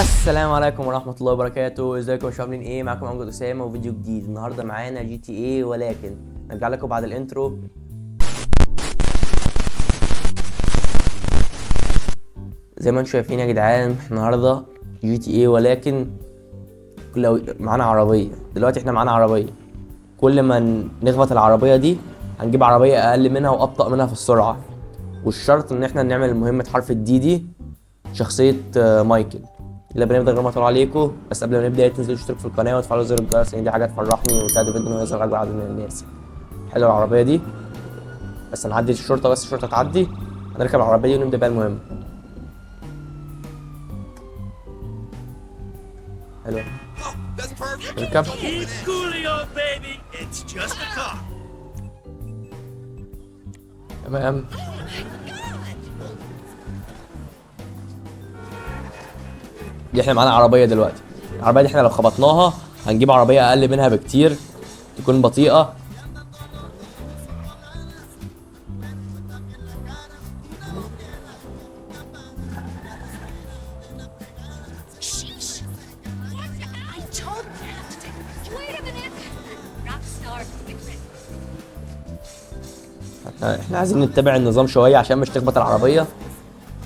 السلام عليكم ورحمة الله وبركاته. ازيكم يا شباب، عاملين ايه؟ معاكم امجد اسامة وفيديو جديد. النهارده معانا جي تي ايه، ولكن نرجع لكم بعد الانترو. زي ما انتم شايفين يا جدعان، النهارده جي تي ايه، ولكن لو معانا عربية. دلوقتي احنا معانا عربية، كل ما نخبط العربية دي هنجيب عربية اقل منها وابطأ منها في السرعة. والشرط ان احنا نعمل مهمة حرف الدي دي شخصية مايكل. لا بنبدا غير ما طلع عليكم، بس قبل ما نبدا تنزلوا تشتركوا في القناه وتفعلوا زر الجرس، لان دي حاجه تفرحني وتساعد الفيديو انه يظهر اكبر عدد من الناس. حلو العربيه دي، بس هنعدي الشرطه، بس الشرطه تعدي هنركب العربيه دي ونبدا بقى المهم. حلو، نركب. تمام. دي احنا معانا عربيه دلوقتي. العربيه دي احنا لو خبطناها هنجيب عربيه اقل منها بكتير، تكون بطيئه. احنا عايزين نتبع النظام شويه عشان مش تخبط العربيه،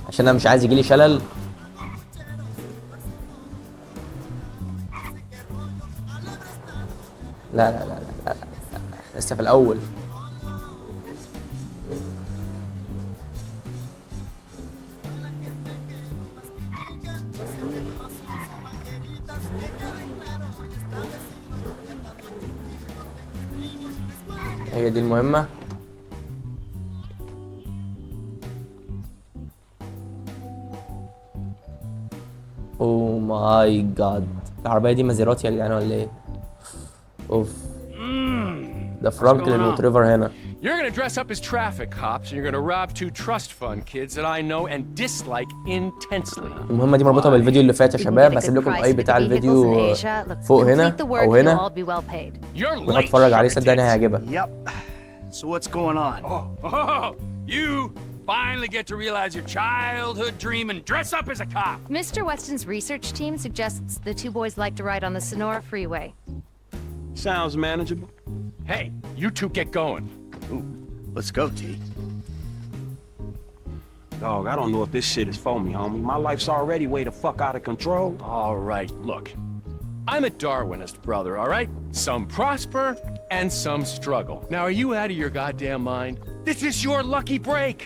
عشان انا مش عايز يجيلي شلل. لا لا لا لا, لا. لسه في الاول. هي دي المهمة. اوه ماي جاد، العربية دي مازيراتي يا جدعان ولا ايه؟ اوف، ده فرانكلين وتريفر هنا. You're gonna dress up as traffic cops and you're gonna rob two trust fund kids that I know and dislike intensely. المهمة دي مربوطة بالفيديو اللي فات يا شباب، هسيب لكم الاي بتاع الفيديو فوق هنا او هنا، روح اتفرج عليه صدقني هيعجبك. Yep. So what's going on? Oh, you finally get to realize your childhood dream and dress up as a cop. Mr. Weston's research team suggests the two boys like to ride on the Sonora Freeway. Sounds manageable. Hey, you two get going. Ooh, let's go, T. Dog, I don't know if this shit is for me, homie. My life's already way the fuck out of control. All right, look. I'm a Darwinist, brother, all right? Some prosper and some struggle. Now, are you out of your goddamn mind? This is your lucky break.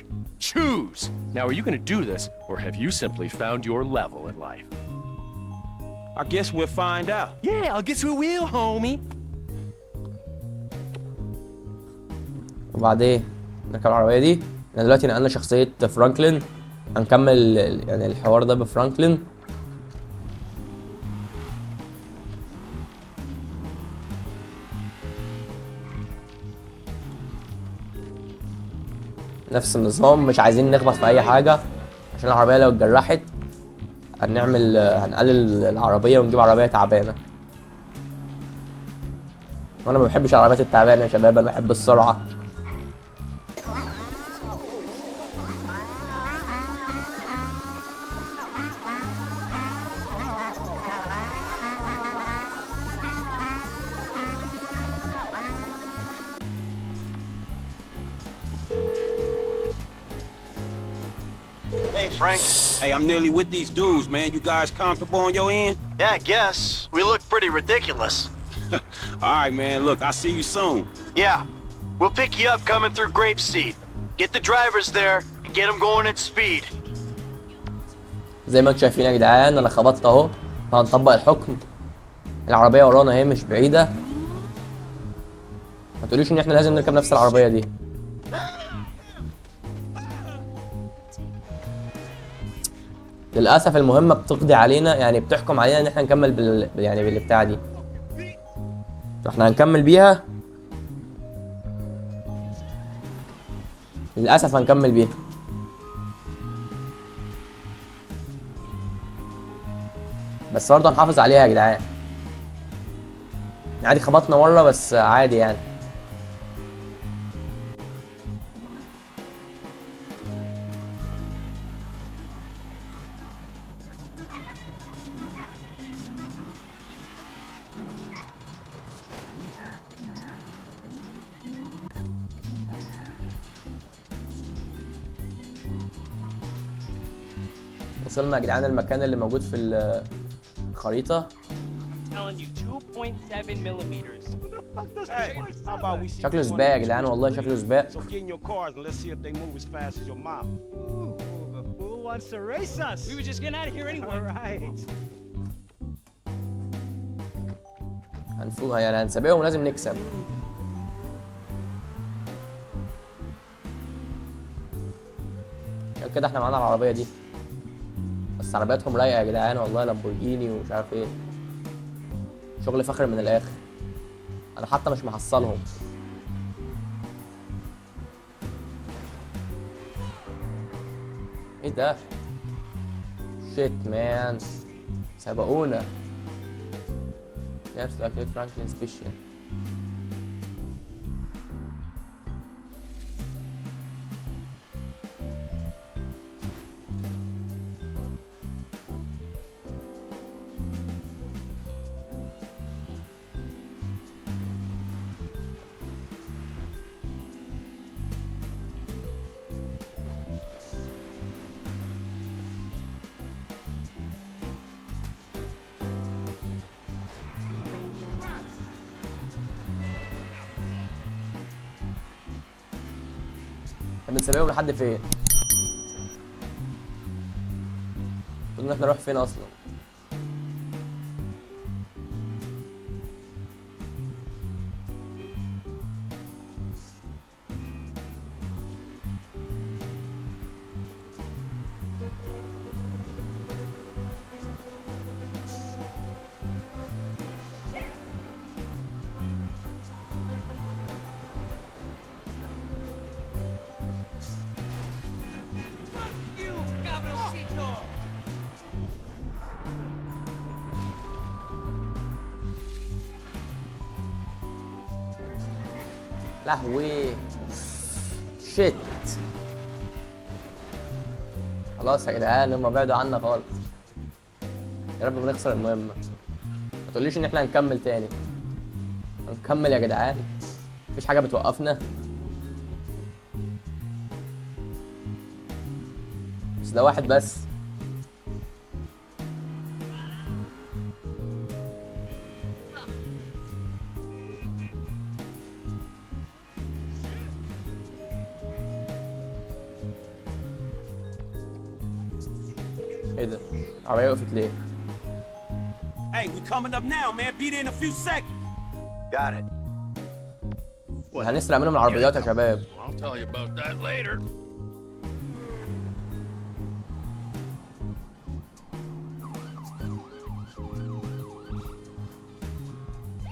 Choose. Now, are you gonna do this, or have you simply found your level in life? I guess we'll find out. Yeah, I guess we will, homie. وبعدين نركب العربية دي. احنا دلوقتي نقلنا شخصية فرانكلين، هنكمل يعني الحوار ده بفرانكلين. نفس النظام، مش عايزين نخبط في اي حاجة عشان العربية لو اتجرحت هنقلل العربية ونجيب عربية تعبانة. وانا ما بحبش العربيات التعبانة يا شباب، انا بحب السرعة. Hey, Frank. Hey, I'm nearly with these dudes, man. You guys comfortable on your end? Yeah, I guess. We look pretty ridiculous. All right, man. Look, I'll see you soon. Yeah. We'll pick you up coming through Grapeseed. Get the drivers there and get them going at speed. زي ما انتم شايفين يا جدعان، انا خبطت اهو، فهنطبق الحكم. العربية ورانا اهي مش بعيدة، ما تقوليش ان احنا لازم نركب نفس العربية دي. للاسف المهمه بتقضي علينا، يعني بتحكم علينا ان احنا نكمل يعني بالبتاع دي. احنا هنكمل بيها، للاسف هنكمل بيها. بس برضه هنحافظ عليها يا جدعان. عادي خبطنا مره بس عادي يعني. وصلنا يا جدعان المكان اللي موجود في الخريطة. Telling you 2.7 millimeters. Hey, how about we see شكله which one سباق يا of these جدعان، moves والله real? شكله سباق. So get in your cars and let's see if they move as fast as your mom. Ooh, the fool wants to race us. We were just getting out of here anyway. All right. هنفوق يعني، هنسابقهم ولازم نكسب. عشان كده احنا معانا العربية دي. بس عربياتهم رايقة يا جدعان والله، لامبورجيني ومش عارف ايه. شغل فخر من الآخر. أنا حتى مش محصلهم. ايه ده؟ شيت مان، سبقونا. Yes, like Franklin's Fishing. بنسابقهم لحد فين؟ قلنا احنا نروح فين اصلا؟ لهوي شيت. خلاص يا جدعان هما بعدوا عنا خالص. يا رب ما نخسر المهمة. ما تقوليش ان احنا هنكمل تاني. هنكمل يا جدعان، مفيش حاجة بتوقفنا. بس ده واحد بس. ايه ده؟ العربية وقفت ليه؟ Hey, we coming up now, man. Be there in a few seconds. Got it. هنسرق منهم العربيات يا شباب. I'll tell you about that later.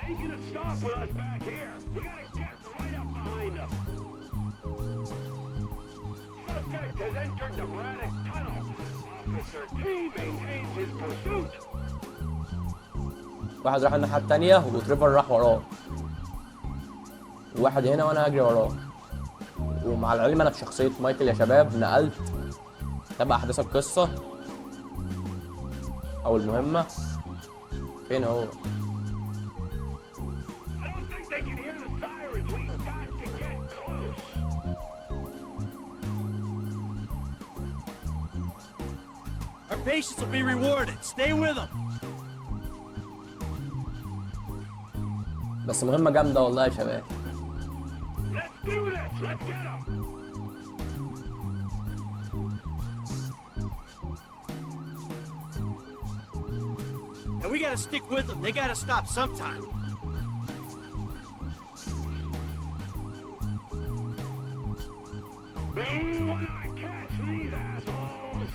Taking a stop with us back here. We gotta get right up behind them. Suspect has entered the Braddock Tunnel. Officer T maintains his pursuit. واحد راح الناحية التانية وتريفر راح وراه. وواحد هنا وانا هجري وراه. ومع العلم انا بشخصية مايكل يا شباب نقلت تبع احداث القصة او المهمة. فين هو؟ I don't think they can hear the sirens. We've got to get close. Our patience will be rewarded. Stay with them. بس مهمة جامدة والله يا شباب. Let's do this. Let's get them. And we gotta stick with them. They gotta stop sometime. We wanna catch these assholes.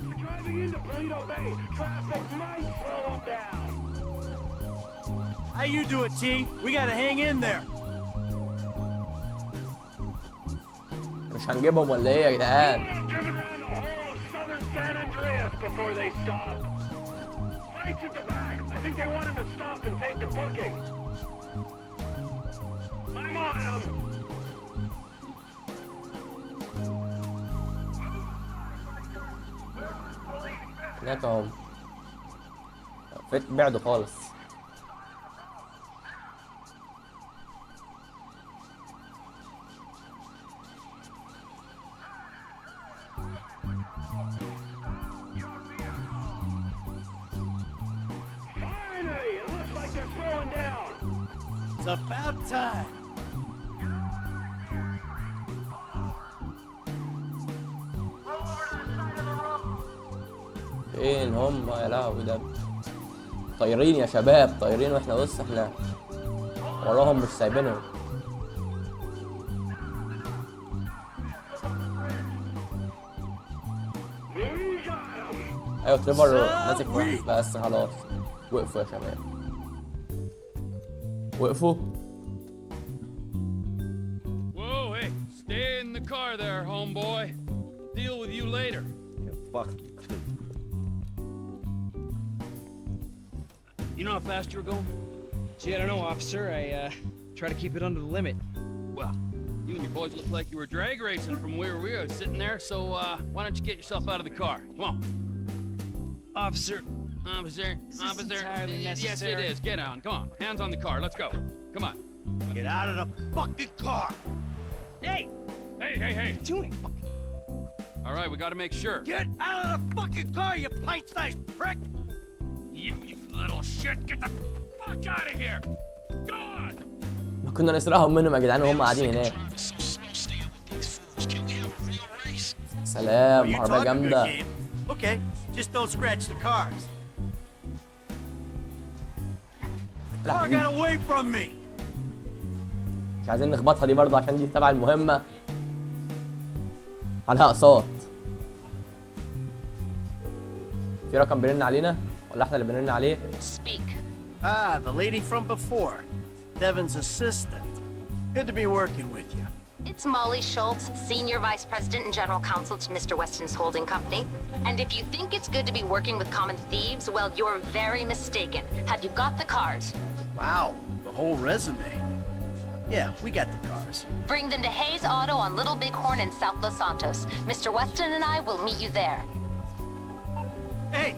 We're driving into Paleto Bay. Traffic might slow them down. How you doing, T? We gotta hang in there. مش هنجيبهم ولا ايه يا جدعان؟ We've driven around the whole of southern San Andreas before they stop. Lights at the back. I think they want him to stop and take the booking. I'm on him. هناك اهم. بعدوا خالص. Finally! It looks like they're slowing down. It's about time. فين هم يا لهوي؟ ده طايرين يا شباب، طايرين، واحنا بص احنا وراهم مش سايبينهم. ايوه تريفر ماسك واحد بس خلاص. وقفوا يا شباب، وقفوا. Whoa, hey, stay in the car there, homeboy. Deal with you later. Fuck you too. You know how fast you were going? Gee, I don't know, officer. I try to keep it under the limit. Well, you and your boys look like you were drag racing from where we were sitting there, so why don't you get yourself out of the car? Come on. Officer, Officer, this officer. entirely Yes, it necessary. is. Get on. Come on. Hands on the car. Let's go. Come on. Get out of the fucking car! hey, Hey, hey, hey. what are you doing? All right, we got to make sure. Get out of the fucking car, you pint-sized prick! You little shit. Get the fuck out of here. Go on. ما كنا نسرقهم منهم يا جدعان وهم قاعدين هناك. سلام، You عربية talking good جامدة. game. Okay, just don't scratch the cars. لا Car حبيبي، got away from me! مش عايزين نخبطها دي برضه عشان دي تبع المهمة. عليها اقساط. في رقم بيرن علينا ولا احنا اللي بنرن عليه؟ Speak. Ah, the lady from before. Devin's assistant. Good to be working with you. It's Molly Schultz, Senior Vice President and General Counsel to Mr. Weston's holding company. And if you think it's good to be working with common thieves, well, you're very mistaken. Have you got the cars? Wow, the whole resume. Yeah, we got the cars. Bring them to Hayes Auto on Little Bighorn in South Los Santos. Mr. Weston and I will meet you there. Hey,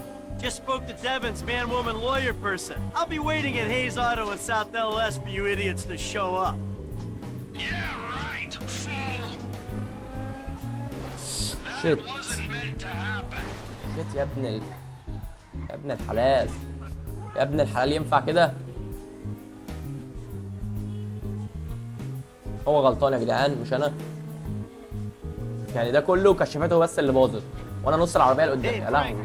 just spoke to Devin's man-woman lawyer person. I'll be waiting at Hayes Auto in South LS for you idiots to show up. Yeah, right, fool. شيت Wasn't meant to happen. شيت يا ابن الحلال، يا ابن الحلال، ينفع كده؟ هو غلطان يا جدعان مش انا. يعني ده كله كشافاته بس اللي باظت، وانا نص العربيه اللي قدامي. يا لهوي،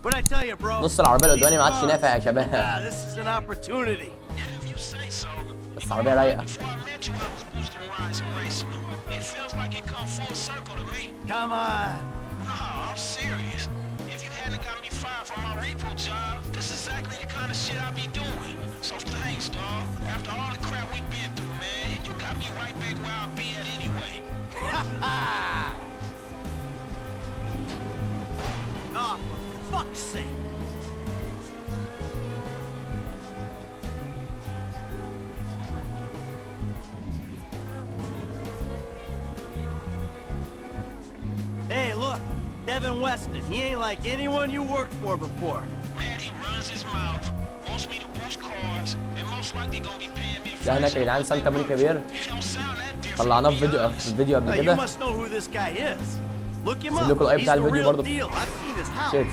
What'd I tell you, bro? نص العربيه اللي قدامي ما عادش نافع يا شباب. Ah, this is an opportunity. If you say so. بس العربيه رايقه. Before I met you, I was boosting rides and racing. It feels like it come full circle to me. Come on. No, I'm serious. If you hadn't got me fired from my repo job, this is exactly the kind of shit I be doing. So thanks, dawg. After all the crap we've been through, man, you got me right back where I'll be at anyway. Oh, for fuck's sake. Hey, look, Devin Weston. He ain't like anyone you worked for before. Man, he runs his mouth, wants me to boost cars, and most likely gonna be paying me ده هناك يا جدعان سانتا مونيكا بير. You don't sound that different. طلعناه في فيديو Now, قبل you كده. must know who this guy is. Look him سيب up. لكم اللايك He's بتاع the الفيديو real برضه. deal. I've seen his house. Shit.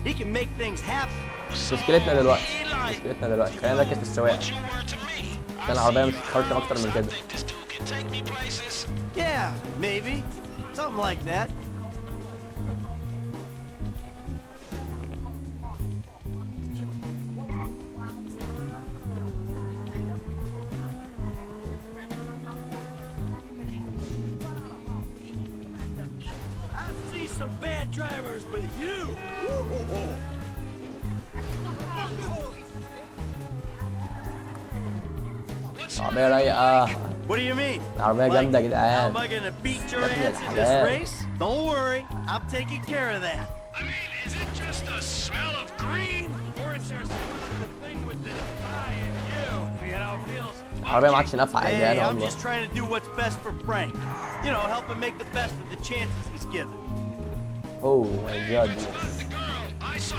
He can make things happen. مشكلتنا دلوقتي، مشكلتنا دلوقتي خلينا نركز في السواقه Your word to me. عشان العربيه مش هتخرج اكتر من كده. Think this dude can take me places? Yeah, maybe. Something like that. I see some bad drivers, but you. العربيه رايقه، What do you mean? العربيه جامده يا How جدعان. am I gonna beat your Look at ass in that. this race? Don't worry, I'm taking care of that. I mean, is it just the smell of green? Or is there the thing with the eye and you? You know, feels... العربيه ما عادش نافعه يا Hey, جدعان I'm والله. just trying to do what's best for Frank. You know, help him make the best of the chances he's given. اوه ماي جاد،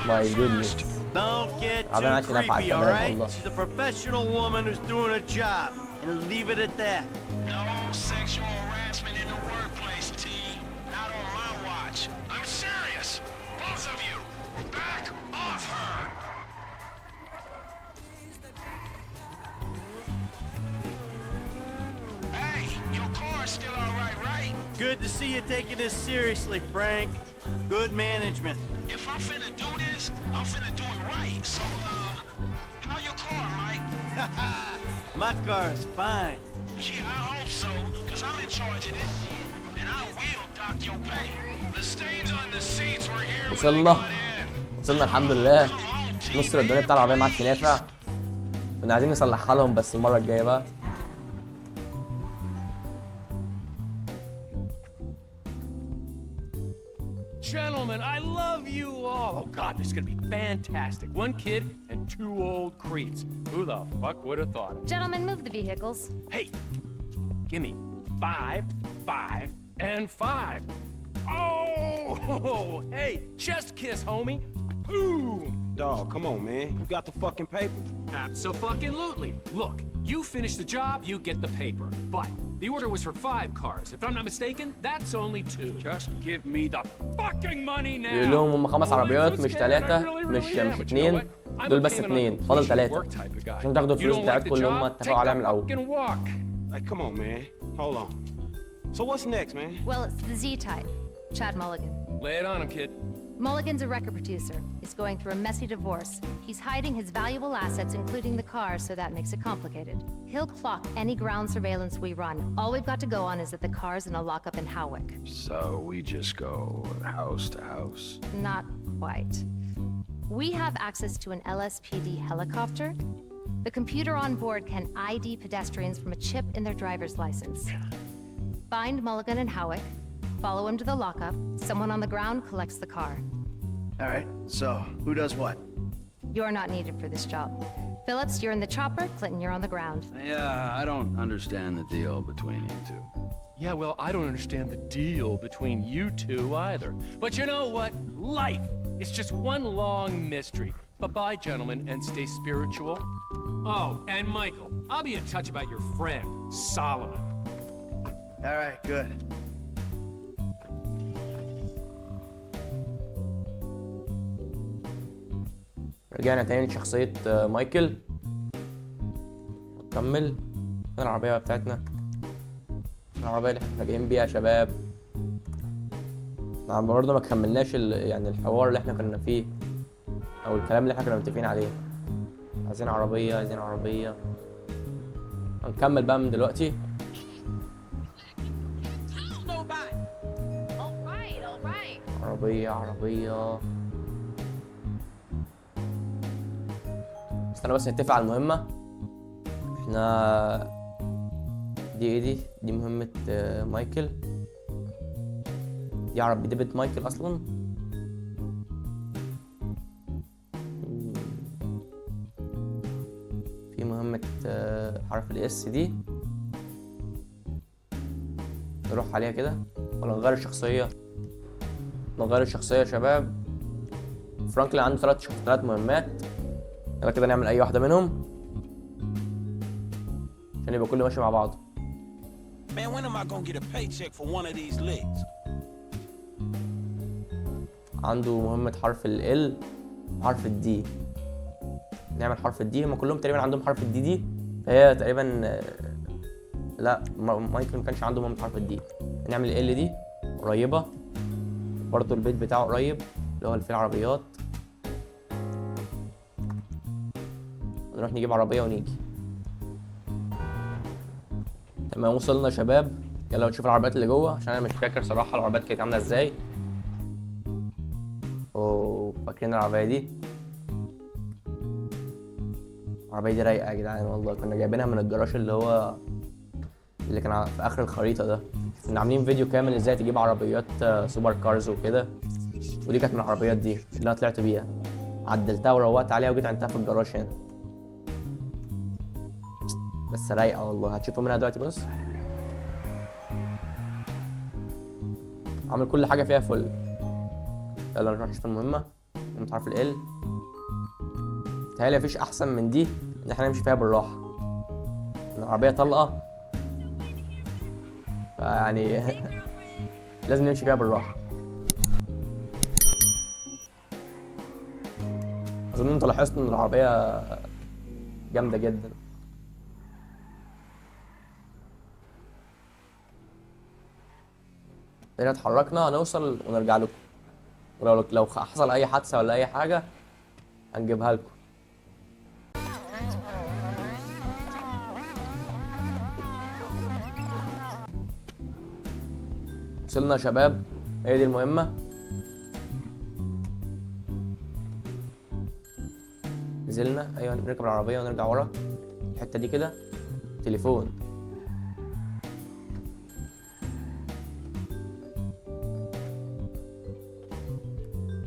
ماي جودنس. Don't get I'm too actually not creepy, bad, all right? Allah. She's a professional woman who's doing a job. And leave it at that. No sexual harassment in the workplace, T. Not on my watch. I'm serious. good to see you taking this seriously, Frank. Good management. If I'm finna do this, I'm finna do it right. So, how your car, Mike? My car's fine. Yeah, I hope so, because I'm in charge of it. And I will dock your pay. The stains on the seats were here when they وصلنا got in. وصلنا الحمد لله. نص الدنيا بتاع العربيه ما عادش نافع، كنا عايزين نصلحها لهم بس المره الجايه بقى. Gentlemen, I love you all. Oh God, this is gonna be fantastic. One kid and 2 old creeps. Who the fuck would have thought it? Gentlemen, move the vehicles. Hey, give me 5, 5, and 5. Oh, hey, chest kiss, homie. Boom. Dog, come on, man. You got the fucking paper. Abso-fucking-lutely. Look, you finish the job, you get the paper. But the order was for 5 cars. If I'm not mistaken, that's only 2. Just give me the fucking money now. يقول لهم هم 5 عربيات مش 3 مش 2 دول بس 2 فاضل 3 عشان تاخدوا الفلوس بتاعتكم اللي هم اتفقوا عليها من الاول. Hey, come on, man. Hold on. So what's next, man? Well, it's the Z-type. Chad Mulligan. Lay it on him, kid. Mulligan's a record producer. He's going through a messy divorce. He's hiding his valuable assets, including the car, so that makes it complicated. He'll clock any ground surveillance we run. All we've got to go on is that the car's in a lockup in Howick. So we just go house to house? Not quite. We have access to an LSPD helicopter. The computer on board can ID pedestrians from a chip in their driver's license. Find Mulligan and Howick. Follow him to the lockup. Someone on the ground collects the car. All right, so who does what? You're not needed for this job. Phillips, you're in the chopper. Clinton, you're on the ground. Yeah, I don't understand the deal between you two. Yeah, well, I don't understand the deal between you two either. But you know what? Life is just one long mystery. Bye-bye, gentlemen, and stay spiritual. Oh, and Michael, I'll be in touch about your friend, Solomon. All right, good. رجعنا تاني لشخصية مايكل. نكمل. فين العربية بتاعتنا؟ العربية اللي احنا جايين بيها يا شباب. برضه ما كملناش يعني الحوار اللي احنا كنا فيه او الكلام اللي احنا كنا متفقين عليه. عايزين عربية عايزين عربية. هنكمل بقى من دلوقتي. عربية عربية. استنى بس نتفق على المهمة. احنا دي ايه دي مهمة مايكل. دي عربية دي بيت مايكل اصلا. في مهمة حرف الاس دي نروح عليها كده ولا نغير الشخصية؟ نغير الشخصية يا شباب. فرانكلين عنده 3 مهمات. يلا كده نعمل اي واحدة منهم عشان يبقى كله ماشي مع بعض. Man, when am I gonna get a paycheck for one of these legs? عنده مهمة حرف ال حرف الدي. نعمل حرف الدي. هما كلهم تقريبا عندهم حرف الدي دي. فهي تقريبا لا مايكل ما كانش عنده مهمة حرف الدي. نعمل ال دي قريبة. برضه البيت بتاعه قريب اللي هو اللي فيه العربيات. نروح نجيب عربية ونيجي. تمام وصلنا يا شباب. يلا نشوف العربيات اللي جوه عشان انا مش فاكر صراحة العربيات كانت عاملة ازاي. اوه فاكرين العربية دي؟ العربية دي رايقة يا جدعان والله. كنا جايبينها من الجراج اللي كان في اخر الخريطة ده. كنا عاملين فيديو كامل ازاي تجيب عربيات سوبر كارز وكده. ودي كانت من العربيات دي اللي انا طلعت بيها. عدلتها وروقت عليها وجيت عندها في الجراج هنا. بس رايقة والله. هتشوفوا منها دلوقتي. بص عامل كل حاجة فيها فل. يلا نروح نشوف المهمة. مهمة حرف ال. متهيألي مفيش أحسن من دي إن احنا نمشي فيها بالراحة. العربية طلقة فيعني لازم نمشي فيها بالراحة. أظن أنتوا لاحظتوا إن العربية جامدة جدا. ادينا اتحركنا هنوصل ونرجع لكم، ولو حصل اي حادثه ولا اي حاجه هنجيبها لكم. وصلنا يا شباب، هي دي المهمه. نزلنا، ايوه نركب العربيه ونرجع ورا الحته دي كده. تليفون.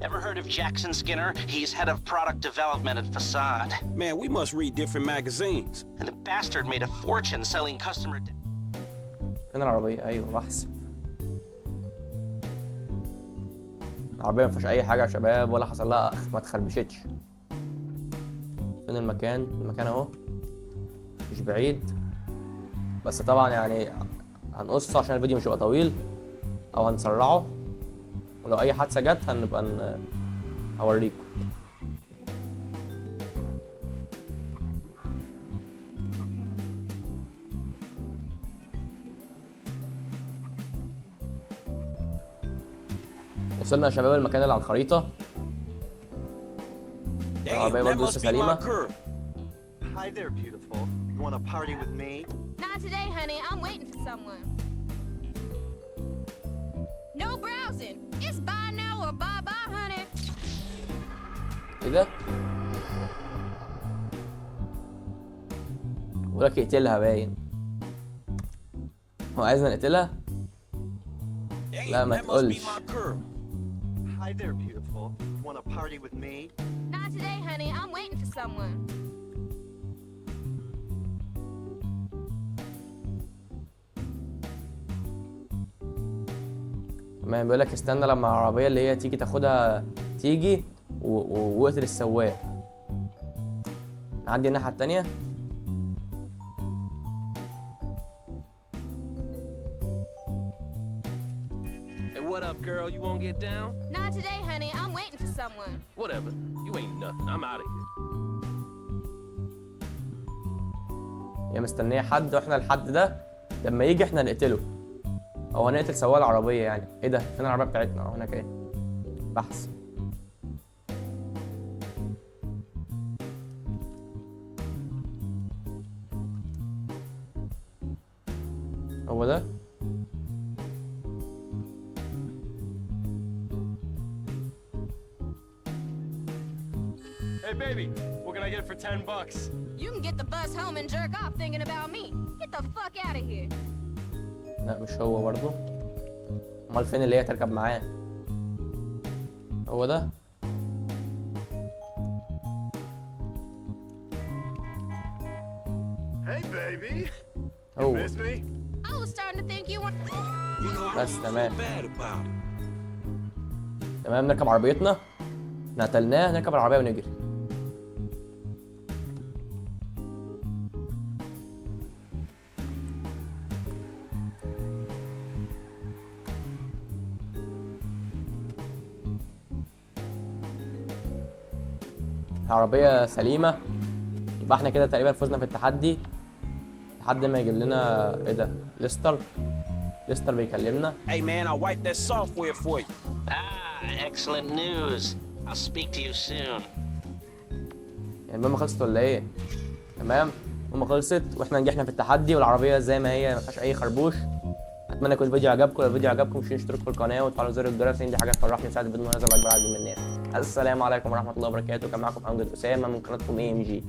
Ever heard of Jackson Skinner? He's head of product development at Facade. Man, we must read different magazines. And the bastard made a fortune selling customer... فين العربيه؟ ايوه بحث. العربيه مفيهاش اي حاجه يا شباب، ولا حصل لها ما اتخربشتش. فين المكان؟ المكان اهو، مش بعيد، بس طبعا يعني هنقصه عشان الفيديو مش هيبقى طويل، او هنسرعه، ولو اي حادثه جت هنبقى هوريكم. وصلنا يا شباب المكان اللي على الخريطه. العربيه برضه لسه سليمه. Hi there, beautiful. You want to party with me? Not today, honey. I'm waiting for someone. No browsing. It's bye now or bye-bye, honey. ايه ده؟ بقولك اقتلها باين. هو عايزنا نقتلها؟ لا ما تقولش. Hi there, beautiful. You want to party with me? Not today, honey. I'm waiting for someone. تمام، بيقولك استنى لما العربية اللي هي تيجي تاخدها تيجي واقتل السواق. نعدي الناحية التانية. Hey, what up, girl? You won't get down? Not today, honey. I'm waiting for someone. Whatever. You ain't nothing. I'm out of here. هي مستنية حد، واحنا الحد ده لما يجي احنا نقتله، او هنقتل سواق العربية يعني. ايه ده؟ فين العربية بتاعتنا؟ اهو هناك اهي. بحث. هو ده؟ Hey, baby. What can I get for $10? You can get the bus home and jerk off thinking about me. Get the fuck out of here. لا مش هو برضه. امال فين اللي هي تركب معاه؟ هو ده؟ Hey, baby. هو. Miss me? I was starting to think you were... بس تمام. تمام، نركب عربيتنا. احنا قتلناه، نركب العربية ونجري. العربية سليمة، يبقى احنا كده تقريبا فزنا في التحدي. لحد ما يجيب لنا ايه ده؟ ليستر بيكلمنا. Hey man, I'll wipe that software for you. Excellent news. I'll speak to you soon. يعني المهمة خلصت ولا ايه؟ تمام، المهمة خلصت واحنا نجحنا في التحدي، والعربية زي ما هي ما فيهاش أي خربوش. أتمنى يكون الفيديو عجبكم، لو الفيديو عجبكم مش تشتركوا في القناة وتفعلوا زر الجرس لأن دي حاجة تفرحني وتساعد الفيديو إنه يظهر لأكبر عدد من الناس. السلام عليكم ورحمة الله وبركاته، كان معاكم أمجد أسامة من قناتكم AMG.